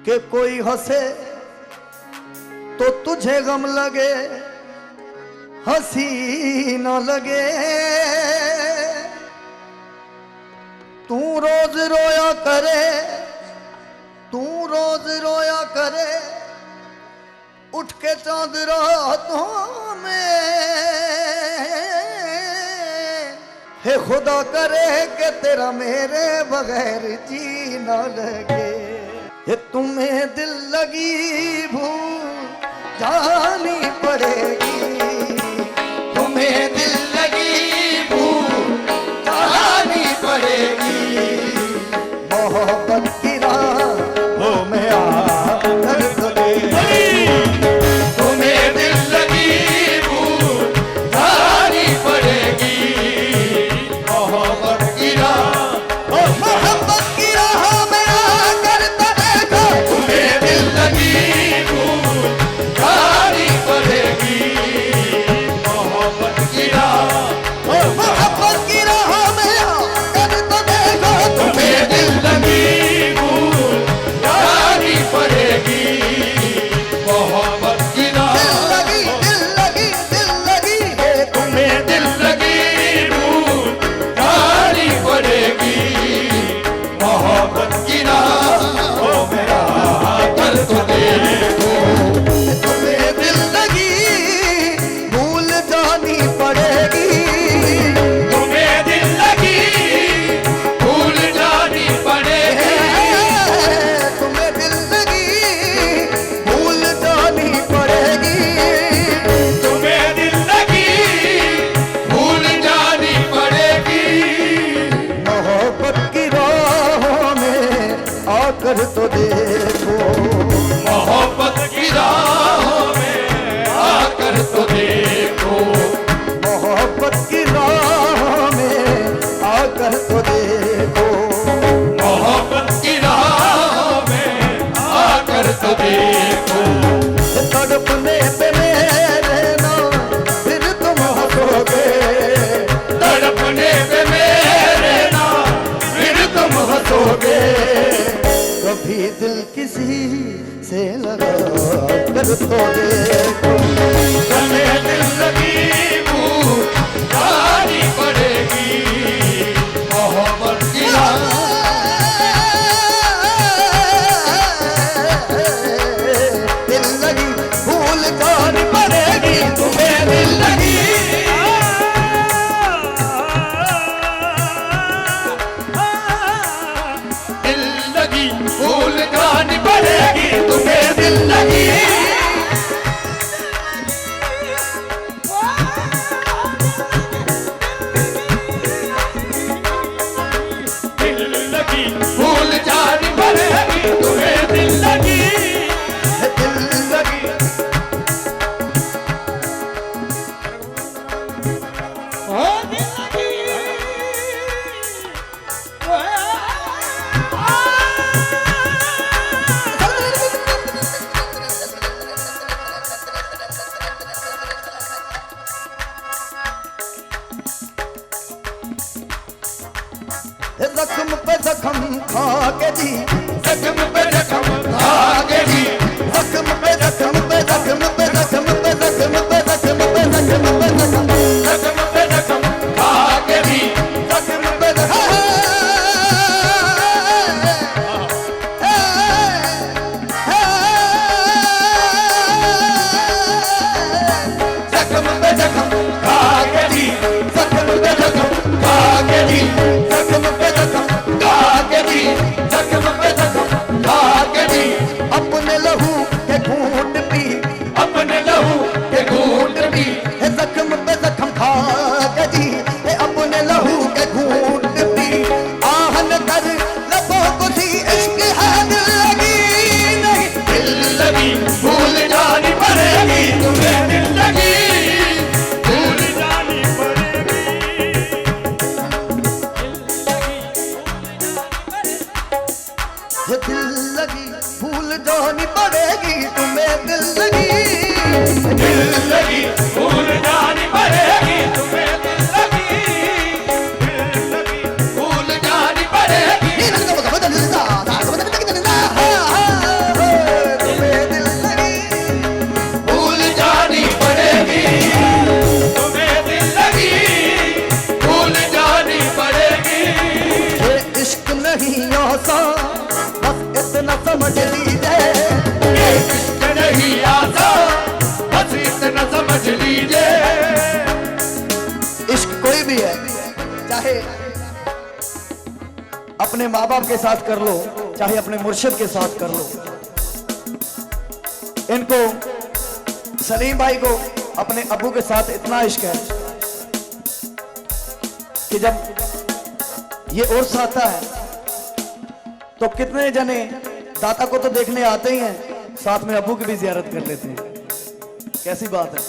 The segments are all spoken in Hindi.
कि कोई हंसे तो तुझे गम लगे, हंसी न लगे। तू रोज रोया करे, तू रोज रोया करे, उठ के चांद रातों में। हे खुदा करे कि तेरा मेरे बगैर जी न लगे। ये तुम्हें दिल लगी भूल जानी पड़ेगी, तुम्हें दिल लगी भूल जानी पड़ेगी। मोहब्बत की राहों में आकर तो तुम्हें दिल लगी भूल जानी पड़ेगी। मोहब्बत की राहों में आकर तो देखो, तुम्हें दिल लगी भूल जानी पड़ेगी। मोहब्बत की राहों में आकर तो देखो, तुम्हें दिल लगी भूल जानी पड़ेगी। मोहब्बत की दिल लगी है, तुम्हें दिल लगी भूल जानी पड़ेगी। मोहब्बत की राहों में आकर तो देखो, तुम्हें दिल लगी भूल जानी पड़ेगी। तुम्हें दिल लगी भूल जानी पड़ेगी। तुम्हें दिल लगी भूल जानी पड़ेगी। तुम्हें दिल लगी भूल जानी पड़ेगी। मोहब्बत की राहों में आकर तो देखो, मोहब्बत की राहों में आकर तो देखो। मोहब्बत की राहों में आकर तो देखो, मोहब्बत की राहों में आकर तो देखो। तड़पने पे मेरे ना फिर तुम हंसोगे, तड़पने पे मेरे ना फिर तुम हंसोगे। कभी दिल किसी से लगा कर तो देखो, तुम्हें दिल लगी भूल जानी पड़ेगी। मोहब्बत की दिल लगी भूल जानी पड़ेगी। तुम्हें दिल लगी दिल लगी भूल जानी पड़ेगी। तुम्हें दिल लगी भूल जानी पड़ेगी। तुम्हें दिल लगी दिल लगी जख्म पे जख्म खा के जी, जख्म पे जख्म खा के जी, जख्म पे जख्म पे जख्म पे जख्म पे जख्म पे जख्म पे जख्म पे जख्म पे जख्म खा के जी, जख्म पे जख्म पे जख्म खा के जी, जख्म पे जख्म खा के जी, जख्म पे जख्म खा के जी, जख्म पे जख्म खा के जी। अपने लहू के घूंट पी, अपने लहू के घूंट पी, जख्म पे जख्म खा के जी, अपने लहू के घूंट पी। आहन कर लबों को थी इश्क है दिल लगी नहीं, दिल लगी भूल जानी पड़ेगी। तुम्हें दिल लगी भूल जानी पड़ेगी। दिल लगी भूल जानी पड़ेगी। तुम्हें दिल लगी भूल जानी पड़ेगी। तुम्हें दिल लगी भूल जानी पड़ेगी। इतना समझ लीजिए, ये इश्क नहीं आसान, बस इतना समझ लीजिए। इश्क कोई भी है, चाहे अपने माँ बाप के साथ कर लो, चाहे अपने मुर्शिद के साथ कर लो। इनको सलीम भाई को अपने अब्बू के साथ इतना इश्क है कि जब ये उर्स आता है तो कितने जने दाता को तो देखने आते ही हैं, साथ में अब्बू की भी जियारत कर लेते हैं। कैसी बात है,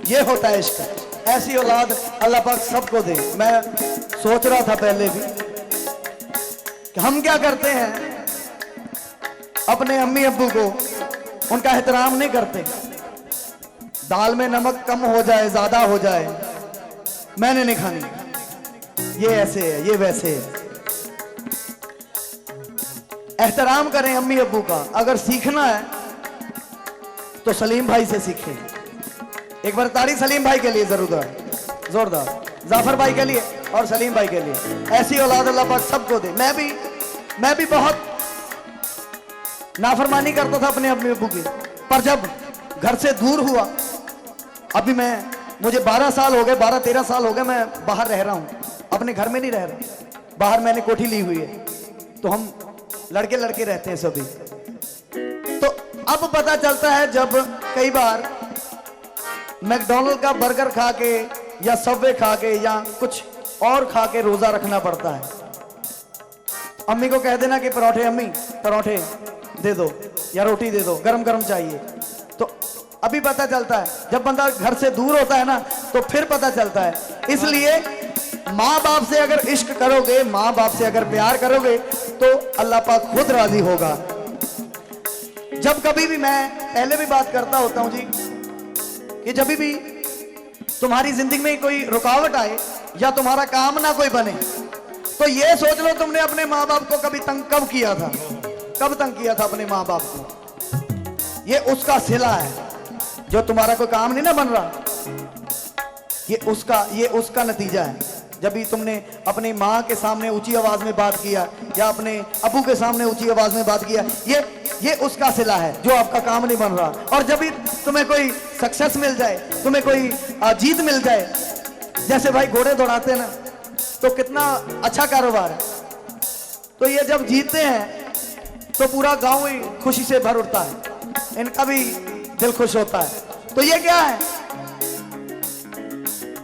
ये होता है इश्क। ऐसी औलाद अल्लाह पाक सबको दे। मैं सोच रहा था पहले भी कि हम क्या करते हैं, अपने अम्मी अब्बू को उनका एहतराम नहीं करते। दाल में नमक कम हो जाए, ज्यादा हो जाए, मैंने नहीं खानी, ये ऐसे है, ये वैसे है। एहतराम करें अम्मी अब्बू का। अगर सीखना है तो सलीम भाई से सीखें। एक बार ताड़ी सलीम भाई के लिए जरूर जोरदार, जाफर भाई के लिए और सलीम भाई के लिए। ऐसी औलाद अल्लाह पाक सबको दे। मैं भी बहुत नाफरमानी करता था अपने अम्मी अब्बू की, पर जब घर से दूर हुआ, अभी मुझे 12 साल हो गए, 12-13 साल हो गए मैं बाहर रह रहा हूं, अपने घर में नहीं रह रहा, बाहर मैंने कोठी ली हुई है, तो हम लड़के लड़के रहते हैं सभी। तो अब पता चलता है जब कई बार मैकडॉनल्ड का बर्गर खा के या सबवे खा के या कुछ और खा के रोजा रखना पड़ता है। अम्मी को कह देना कि परोठे, अम्मी परोठे दे दो या रोटी दे दो, गरम गरम चाहिए। तो अभी पता चलता है, जब बंदा घर से दूर होता है ना तो फिर पता चलता है। इसलिए माँ बाप से अगर इश्क करोगे, माँ बाप से अगर प्यार करोगे तो अल्लाह पाक खुद राजी होगा। जब कभी भी, मैं पहले भी बात करता होता हूं जी, कि जब भी तुम्हारी जिंदगी में कोई रुकावट आए या तुम्हारा काम ना कोई बने, तो ये सोच लो तुमने अपने माँ बाप को कभी तंग कब किया था, कब तंग किया था अपने माँ बाप को। ये उसका सिला है। जो तुम्हारा कोई काम नहीं ना बन रहा, ये उसका नतीजा है। जब भी तुमने अपनी माँ के सामने ऊंची आवाज में बात किया या अपने अबू के सामने ऊंची आवाज में बात किया, ये उसका सिला है जो आपका काम नहीं बन रहा। और जब भी तुम्हें कोई सक्सेस मिल जाए, तुम्हें कोई जीत मिल जाए, जैसे भाई घोड़े दौड़ाते ना, तो कितना अच्छा कारोबार है। तो ये जब जीतते हैं तो पूरा गांव ही खुशी से भर उठता है, इनका भी दिल खुश होता है। तो ये क्या है,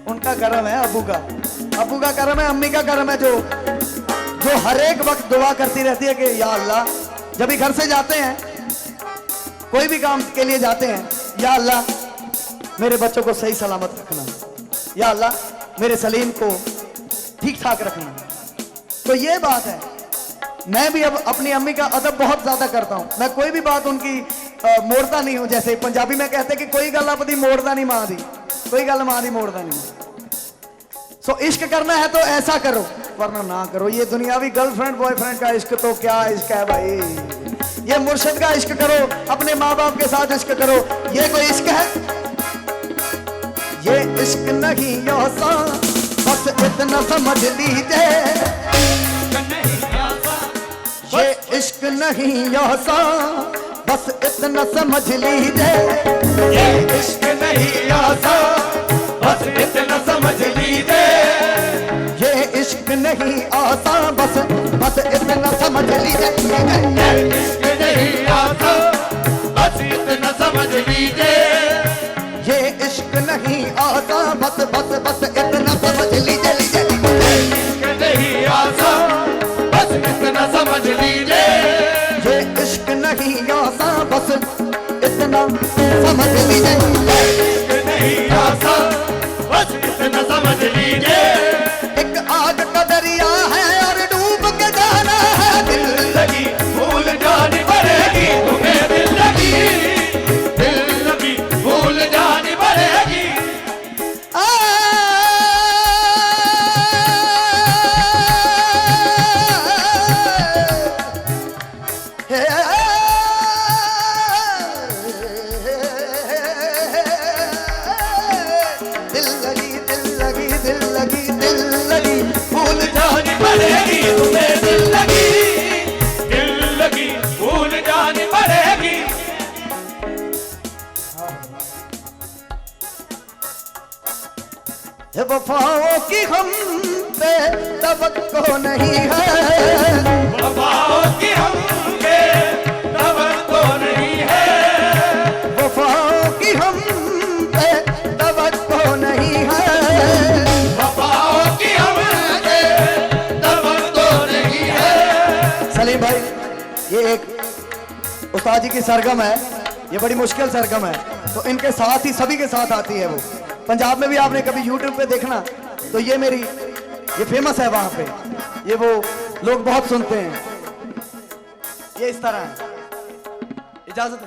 उनका करम है, अबू का करम है, अम्मी का करम है, जो हर एक वक्त दुआ करती रहती है कि या अल्लाह, जब भी घर से जाते हैं, कोई भी काम के लिए जाते हैं, या अल्लाह मेरे बच्चों को सही सलामत रखना, या अल्लाह मेरे सलीम को ठीक ठाक रखना। तो ये बात है। मैं भी अब अपनी अम्मी का अदब बहुत ज्यादा करता हूं। मैं कोई भी बात उनकी मोड़ता नहीं हूं। जैसे पंजाबी में कहते कि कोई गल अपनी मोड़दा नहीं मां दी, कोई गल मां दी मोड़दा नहीं। सो इश्क करना है तो ऐसा करो, वरना ना करो। ये दुनियावी गर्लफ्रेंड बॉयफ्रेंड का इश्क तो क्या इश्क है भाई। ये मुर्शिद का इश्क करो, अपने माँ बाप के साथ इश्क करो। ये कोई इश्क है? ये इश्क नहीं योसा, बस इतना समझ लीजिए। ये इश्क नहीं योसा, बस इतना समझ लीजिए। ये इश्क नहीं योसा, बस इतना समझ लीजिए। ये इश्क नहीं आसा, बस इतना समझ लीजिए। ये इश्क नहीं आसा, बस इतना समझ लीजिए। ये इश्क नहीं आसा, बस इतना समझ लीजिए। ये इश्क नहीं आसा, बस इतना समझ लीजिए। ये इश्क नहीं आसा, बस इतना समझ लीजिए। इश्क नहीं आसा, बस इतना समझ लीजिए। एक आग का दरिया है और डूब के जाना है। दिल लगी भूल जानी पड़ेगी तुम्हें, दिल लगी भूल जानी पड़ेगी। दिल लगी वफाओं की हम पे तवक्को नहीं है, वफाओं की हम पे तवक्को नहीं है, वफाओं की हम पे तवक्को नहीं है, वफाओं की हम पे तवक्को नहीं है। सलीम भाई, ये एक उस्ताद जी की सरगम है, ये बड़ी मुश्किल सरगम है, तो इनके साथ ही सभी के साथ आती है वो। पंजाब में भी आपने कभी यूट्यूब पे देखना तो ये फेमस है वहां पे, ये वो लोग बहुत सुनते हैं। ये इस तरह है। इजाजत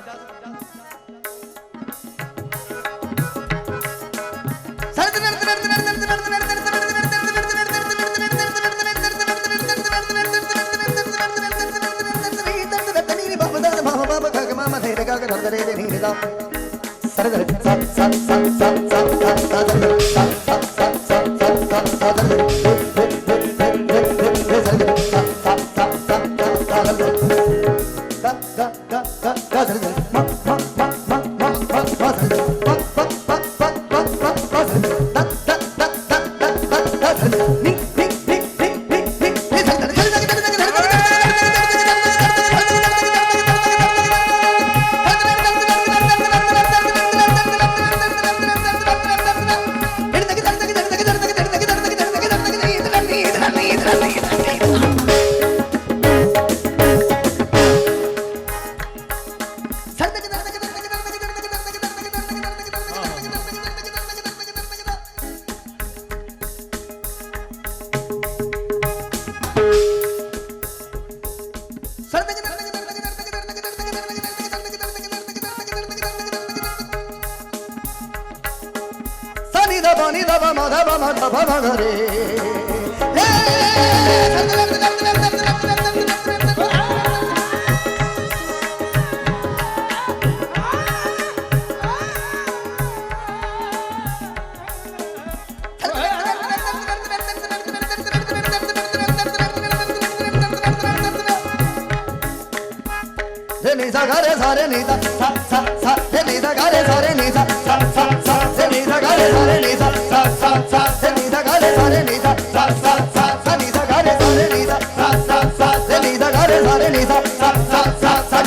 सारे नीता सा सा सा रे नीता गारे सारे नीता सा सा सा रे नीता गारे सारे नीता सा सा सा रे नीता गारे सारे नीता सा सा सा सा नीता गारे सारे नीता सा सा सा रे नीता गारे सारे नीता सा सा सा सा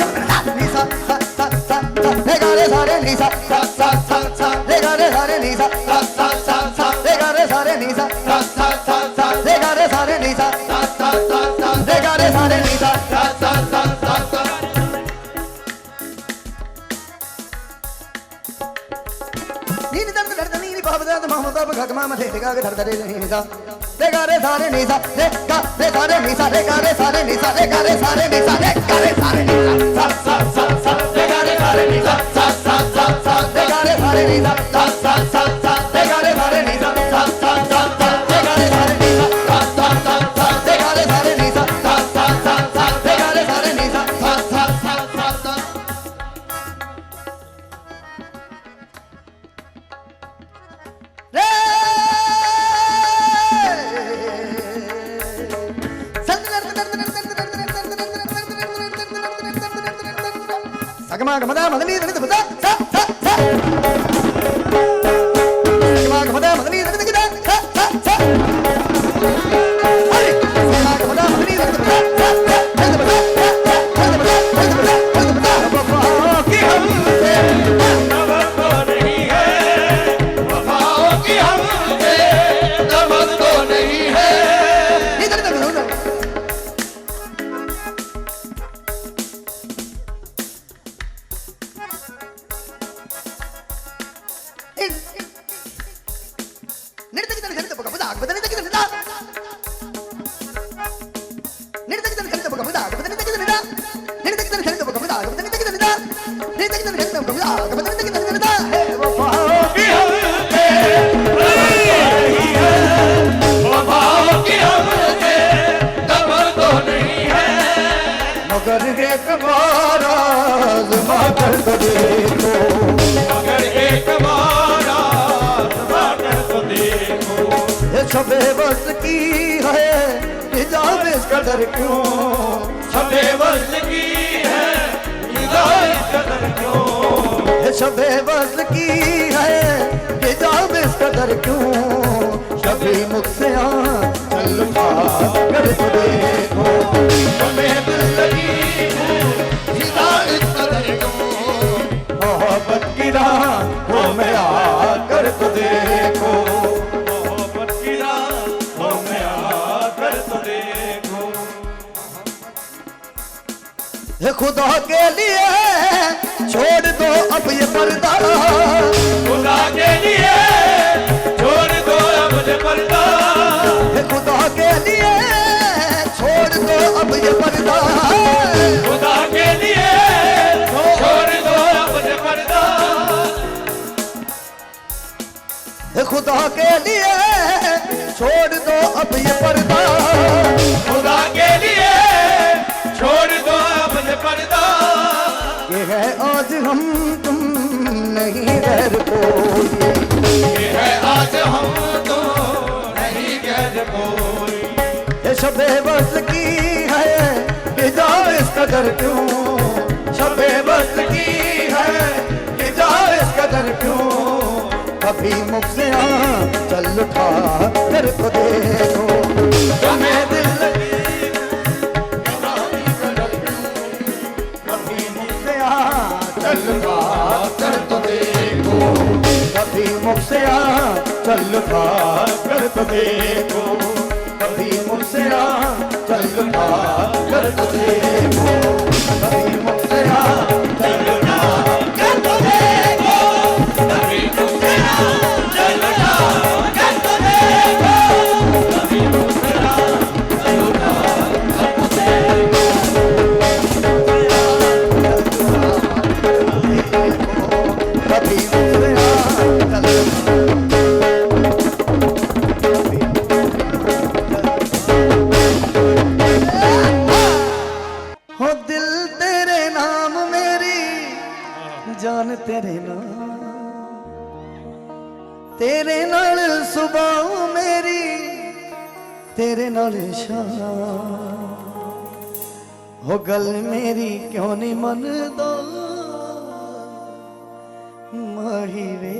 नीता सा सा सा रे गारे सारे नीता सा सा सा सा रे गारे सारे नीता सा सा सा सा रे गारे सारे नीता सा सा सा सा रे गारे सारे नीता सा सा सा सा रे गारे सारे नीता सा सा सा सा नीनी दर्द दर्द नीनी बाब दर्द मोहम्मद अब घगमा मथे गा ग दर्द रे नीसा रे गा रे सारे नीसा रे गा रे सारे नीसा रे गा रे सारे नीसा रे गा रे सारे नीसा रे गा रे सारे नीसा सा सा सा सा रे गा रे सारे नीसा सा सा सा सा रे गा रे सारे नीसा सा सा सा सा रे गा रे सारे नीसा सा सा सा सा रे गा रे सारे नीसा सा सा सा सा रे गा रे सारे नीसा सा सा सा सा रे गा रे सारे नीसा सा सा सा सा Come on, come on, let me do it. छबे बस की है निजाम इस कदर क्यों, छबे बस की है निजाम इस कदर क्यों, छबे बस की है निजाम इस कदर क्यों, मुझसे चल उठा कर तो देखो, तुम्हें दिल लगी है सीधा इस कदर क्यों, मोहब्बत की राहों में आकर तो देखो, मोहब्बत की राहों में आकर तो देखो। ये खुदा के लिए छोड़ दो अब ये पर्दा, खुदा के लिए छोड़ दो अब ये पर्दा, ये खुदा के लिए छोड़ दो अब ये पर्दा, खुदा के लिए छोड़ दो अब ये पर्दा, ये खुदा के लिए छोड़ दो अब ये पर्दा, खुदा के लिए छोड़ दो अब ये पर्दा। ये है आज हम तुम नहीं गैर कोई, ये है आज हम तो नहीं गैर कोई, ये शबे बस की है बिजा इस कदर क्यों, शबे बस की है बिजा इस कदर क्यों, कभी मुझसे चल उठा कर तो देखो, तुम्हें दिल लगी कभी मुझसे चल उठा कर तो देखो, कभी मुझसे चल उठा कर तो देखो, कभी मुझसे चल उठा कर तो देखो, कभी मुझसे चल उठा कर तो देखो, कभी मुझसे चल उठा कर तो देखो, कभी मुझसे चल उठा कर तो देखो, कभी मुझसे चल हो दिल तेरे नाम मेरी जान तेरे नाम, तेरे नाल सुबह मेरी तेरे नाल शाम, हो गल मेरी क्यों नहीं मनदा माही वे,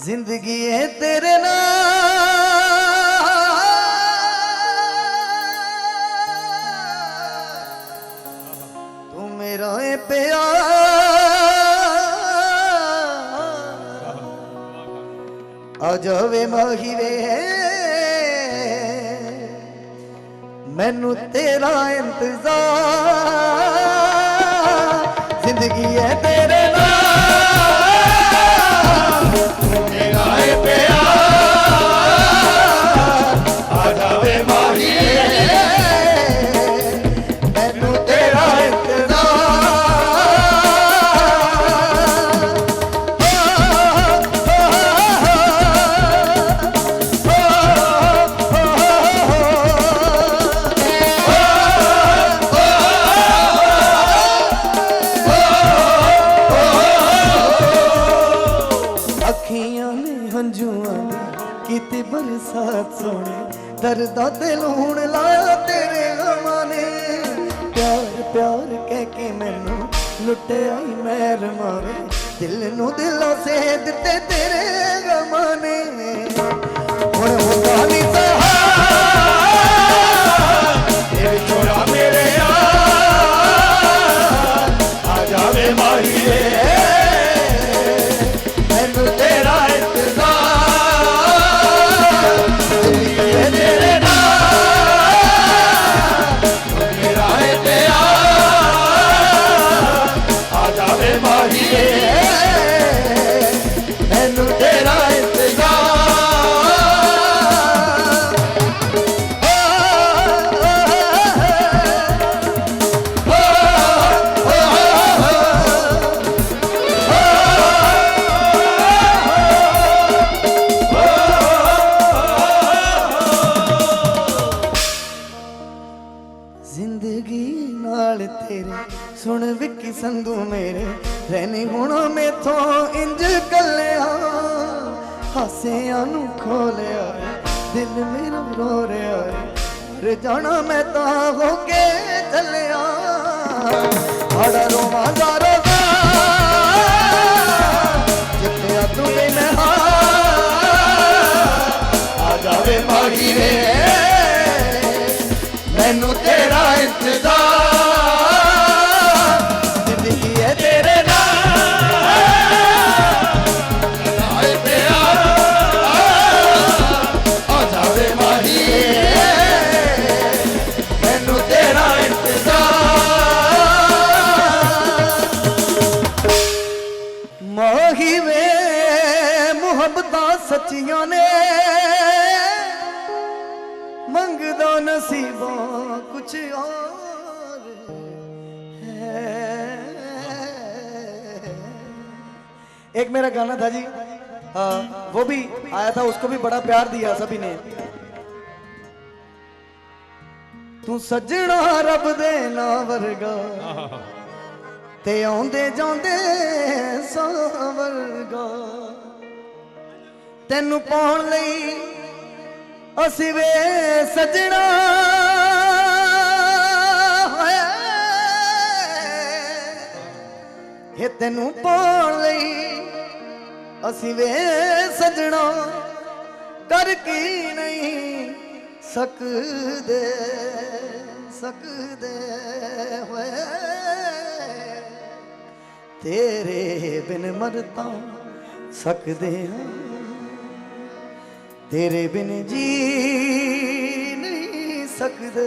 जिंदगी है तेरे नाल, तू मेरा है प्यार, आ जावे माही वे, मैनू तेरा इंतजार, जिंदगी है तेरे नाल, मेरा है प्यार आ जावे माही, मैनू तेरा अखियां ने हंजुआं दी कीती बरसात सोने, दर्दा दिल हुण लाया तेरे गमां ने, प्यार प्यार कह के मैनू लुटे आई मैर मारे, दिल नू दिलों से दिते तेरे गमां ने, हुण होंदा नी सहा तेरे छोरा मेरे यार आ जावे माही, मैनू तेरा इंतजार जिंदगी है तेरे नाल, मेरा है प्यार आ जावे माही, मैनू तेरा सुन विकी संधू मेरे रहनी हुणा मेथों इंज कलिया हासियां नू खोलिया दिल मेरा रो रहा है रे जाना मैं ता हो के चलिया बड़ा रोवा ज़ारा जिते जावे माही वे मैनू तेरा इंतजार जिंदगी है तेरे नाल आए प्यार आ जावे माही मैनू तेरा इंतजार माही वे मुहब्बतां सच्चियां ने मंगदा नसीबों कुछ और है। एक मेरा गाना था जी, वो भी आया था, उसको भी बड़ा प्यार दिया सभी ने। तू सजना रब दे ना वर्गा ते आंदे जांदे सावरगा तेनू पाउण लई असी वे सजना हे तेनू पाउण लई असी वे सजना कर की नहीं सकदे होए तेरे बिन मरता सकदे हां तेरे बिन जी नहीं सकदे।